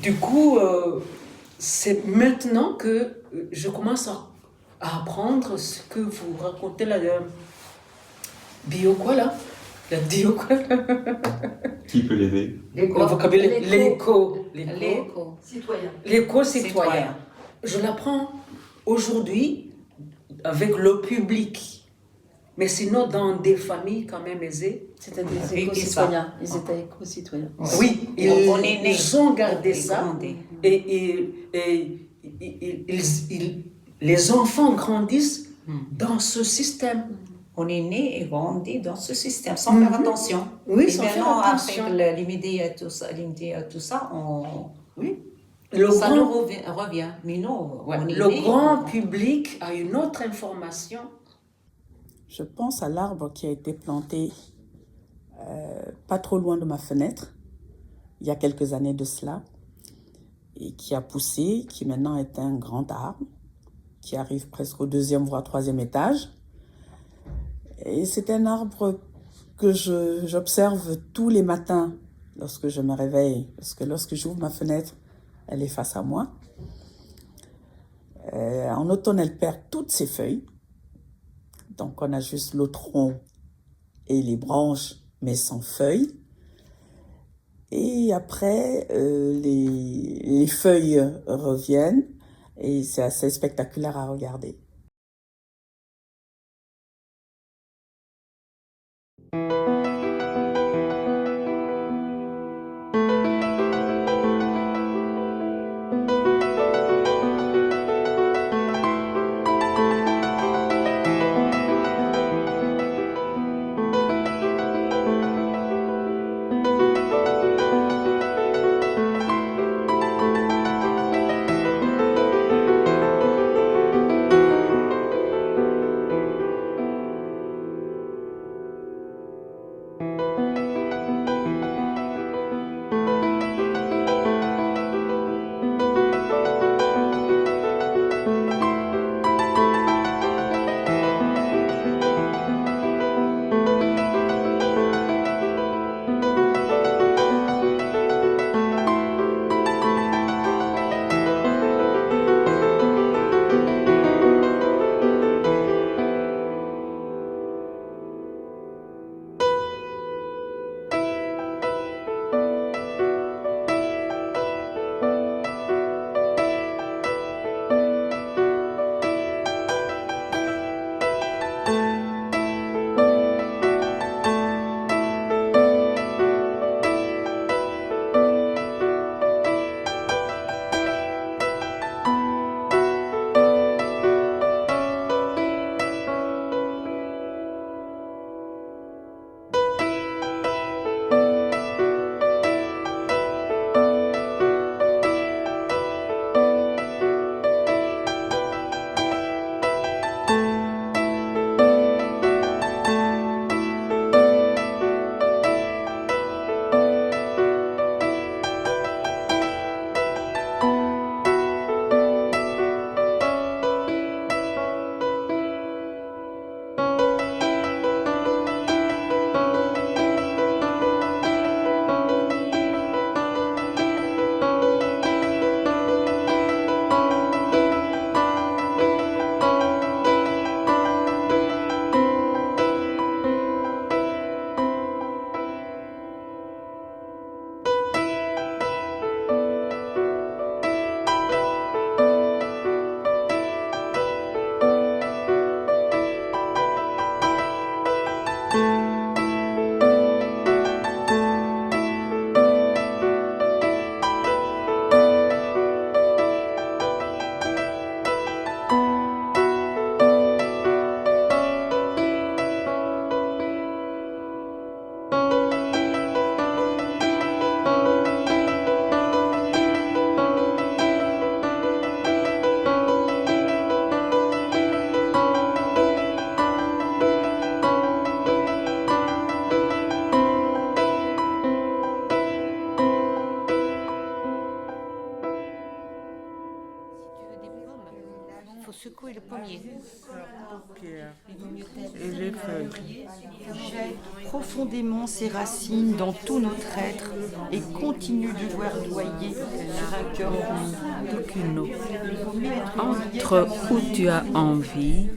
Du coup, c'est maintenant que je commence à apprendre ce que vous racontez là, bio quoi là? La dio quoi? Qui peut l'aider? Le vocabulaire, Citoyen. L'éco-citoyen. Je l'apprends aujourd'hui avec le public. Mais sinon, dans des familles quand même aisées. C'était des éco-citoyens. Ils étaient éco-citoyens. Oui, ils ont gardé ça. Et les enfants grandissent dans ce système. On est né et grandi dans ce système sans faire attention. Oui, et sans faire maintenant, attention. avec les médias et tout ça, Oui. ça nous revient. Mais non, le grand public a une autre information. Je pense à l'arbre qui a été planté pas trop loin de ma fenêtre, il y a quelques années de cela, et qui a poussé, qui maintenant est un grand arbre, qui arrive presque au 2e voire 3e étage. Et c'est un arbre que j'observe tous les matins lorsque je me réveille, parce que lorsque j'ouvre ma fenêtre, elle est face à moi. En automne, elle perd toutes ses feuilles. Donc, on a juste le tronc et les branches, mais sans feuilles. Et après, les feuilles reviennent et c'est assez spectaculaire à regarder. profondément ses racines dans tout notre être et continue de verdoyer sur un cœur D'aucuno. Entre où tu as envie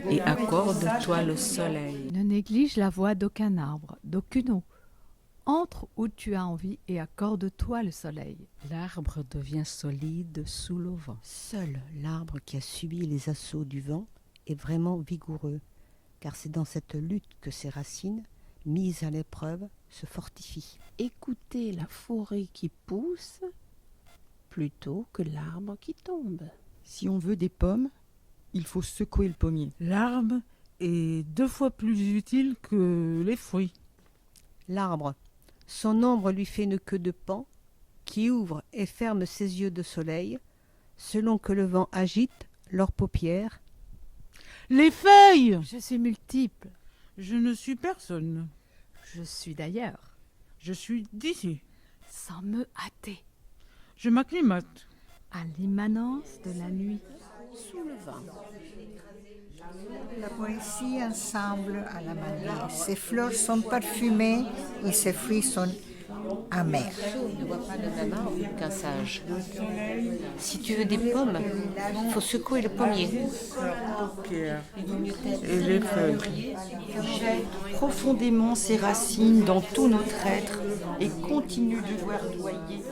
et accorde-toi le soleil. Ne néglige la voix d'aucun arbre, d'aucune eau. Entre où tu as envie et accorde-toi le soleil. L'arbre devient solide sous le vent. Seul l'arbre qui a subi les assauts du vent est vraiment vigoureux, car c'est dans cette lutte que ses racines, mises à l'épreuve, se fortifient. Écoutez la forêt qui pousse plutôt que l'arbre qui tombe. Si on veut des pommes, il faut secouer le pommier. L'arbre est 2 fois plus utile que les fruits. L'arbre, son ombre lui fait une queue de paon qui ouvre et ferme ses yeux de soleil selon que le vent agite leurs paupières. Les feuilles! Je suis multiple. Je ne suis personne. Je suis d'ailleurs. Je suis d'ici. Sans me hâter. Je m'acclimate. À l'immanence de la nuit. Sous le vent. La poésie ensemble à la manière. Ses fleurs sont parfumées et ses fruits sont amers. Ne vois pas le même arbre qu'un sage. Si tu veux des pommes, il faut secouer le pommier. Et les feuilles. jette profondément ses racines dans tout notre être et continue de verdoyer.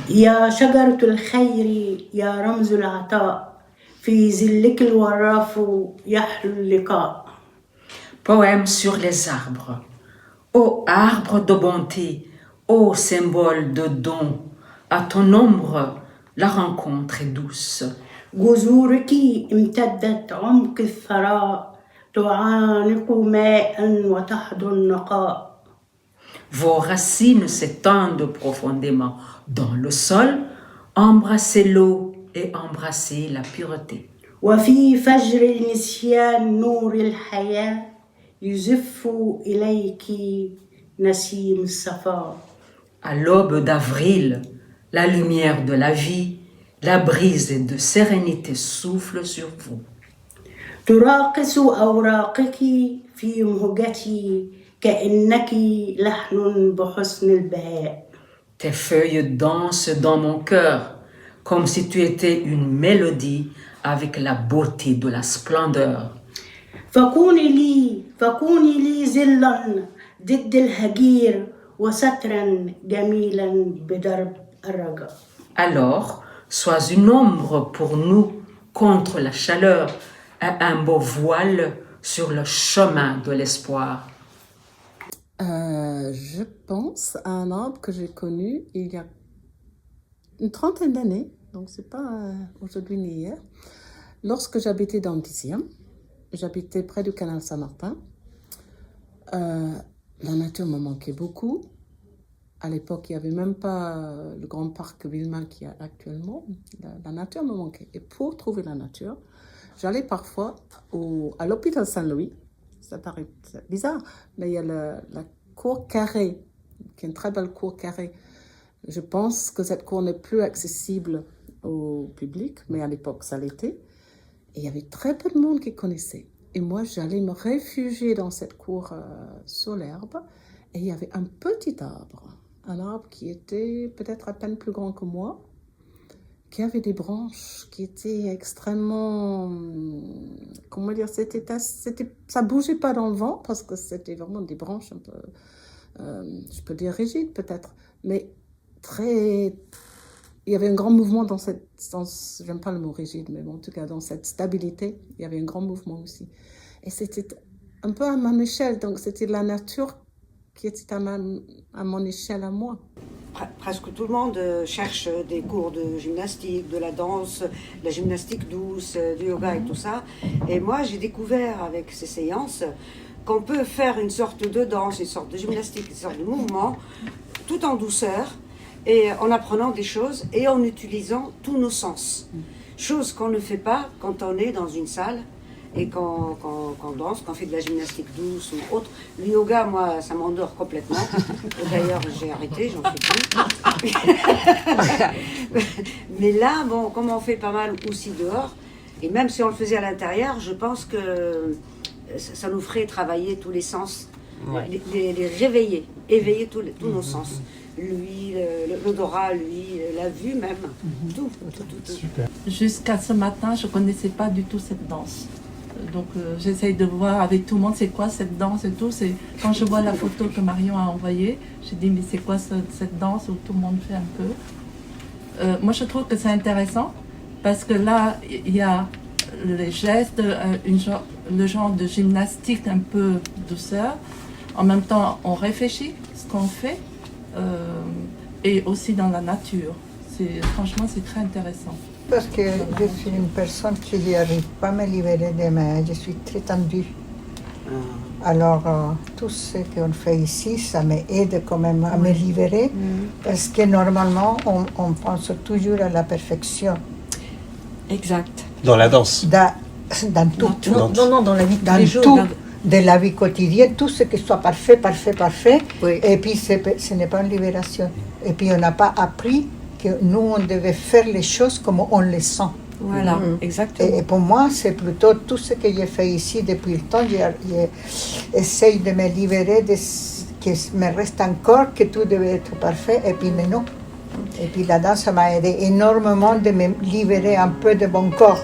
يا شجرة الخير يا رمز العطاء في ظلك الوراف يحلو اللقاء. Poème sur les arbres. Ô arbre de bonté, ô symbole de don, à ton ombre la rencontre est douce. جذورك امتدت عمق الثراء تعانق ماء وتحضن نقاء. Vos racines s'étendent profondément dans le sol, embrassez l'eau et embrassez la pureté. وفي فجر النسيان نور الحياة يزف إليك نسيم الصفا. À l'aube d'avril, la lumière de la vie, la brise de sérénité souffle sur vous. تراقص أوراقك في مهجتي كأنك لحن بحسن البهاء. Tes feuilles dansent dans mon cœur, comme si tu étais une mélodie avec la beauté de la splendeur. فكوني لي ظلا ضد الهجير وسترا جميلا بدرب الرجاء. Alors, sois une ombre pour nous contre la chaleur et un beau voile sur le chemin de l'espoir. Je pense à un arbre que j'ai connu il y a une trentaine d'années, donc c'est pas aujourd'hui ni hier, lorsque j'habitais dans le 10e. J'habitais près du canal Saint-Martin. La nature me manquait beaucoup. À l'époque, il n'y avait même pas le grand parc Villemain qu'il y a actuellement. La nature me manquait. Et pour trouver la nature, j'allais parfois à l'hôpital Saint-Louis. Ça paraît bizarre, mais il y a la cour carrée, qui est une très belle cour carrée. Je pense que cette cour n'est plus accessible au public, mais à l'époque, ça l'était. Et il y avait très peu de monde qui connaissait. Et moi, j'allais me réfugier dans cette cour sur l'herbe. Et il y avait un petit arbre. Un arbre qui était peut-être à peine plus grand que moi. Qui avait des branches qui étaient extrêmement... Comment dire, ça bougeait pas dans le vent parce que c'était vraiment des branches un peu... je peux dire rigides peut-être. Mais très... Il y avait un grand mouvement dans cette... J'aime pas le mot rigide, mais bon, en tout cas, dans cette stabilité, il y avait un grand mouvement aussi. Et c'était un peu à mon échelle. Donc, c'était la nature qui était à mon échelle à moi. Presque tout le monde cherche des cours de gymnastique, de la danse, de la gymnastique douce, du yoga et tout ça. Et moi, j'ai découvert avec ces séances qu'on peut faire une sorte de danse, une sorte de gymnastique, une sorte de mouvement, tout en douceur, et en apprenant des choses et en utilisant tous nos sens. Chose qu'on ne fait pas quand on est dans une salle et qu'on danse, qu'on fait de la gymnastique douce ou autre. Le yoga, moi, ça m'endort complètement. D'ailleurs, j'ai arrêté, j'en fais plus. Mais là, bon, comme on fait pas mal aussi dehors, et même si on le faisait à l'intérieur, je pense que ça nous ferait travailler tous les sens, les réveiller, éveiller tous nos sens. L'huile, l'odorat, l'huile, la vue même, tout. Super. Jusqu'à ce matin, je ne connaissais pas du tout cette danse. Donc j'essaye de voir avec tout le monde c'est quoi cette danse et tout. Quand je vois la photo que Marion a envoyée, j'ai dit mais c'est quoi cette danse où tout le monde fait un peu. Moi je trouve que c'est intéressant parce que là il y a les gestes, le genre de gymnastique un peu douceur. En même temps on réfléchit ce qu'on fait. Et aussi dans la nature. Franchement, c'est très intéressant. Parce que je suis une personne qui n'arrive pas à me libérer des mains, je suis très tendue. Alors, tout ce qu'on fait ici, ça m'aide quand même à me libérer, parce que normalement, on pense toujours à la perfection. Exact. Dans la danse. Dans tout. Non, dans la vie de tous les jours. Tout. De la vie quotidienne, tout ce qui soit parfait. Oui. Et puis, ce n'est pas une libération. Et puis, on n'a pas appris que nous, on devait faire les choses comme on les sent. Voilà, exactement. Et pour moi, c'est plutôt tout ce que j'ai fait ici depuis le temps. J'essaye de me libérer de ce qui me reste encore, que tout devait être parfait. Et puis, mais non. Et puis, la danse m'a aidé énormément de me libérer un peu de mon corps.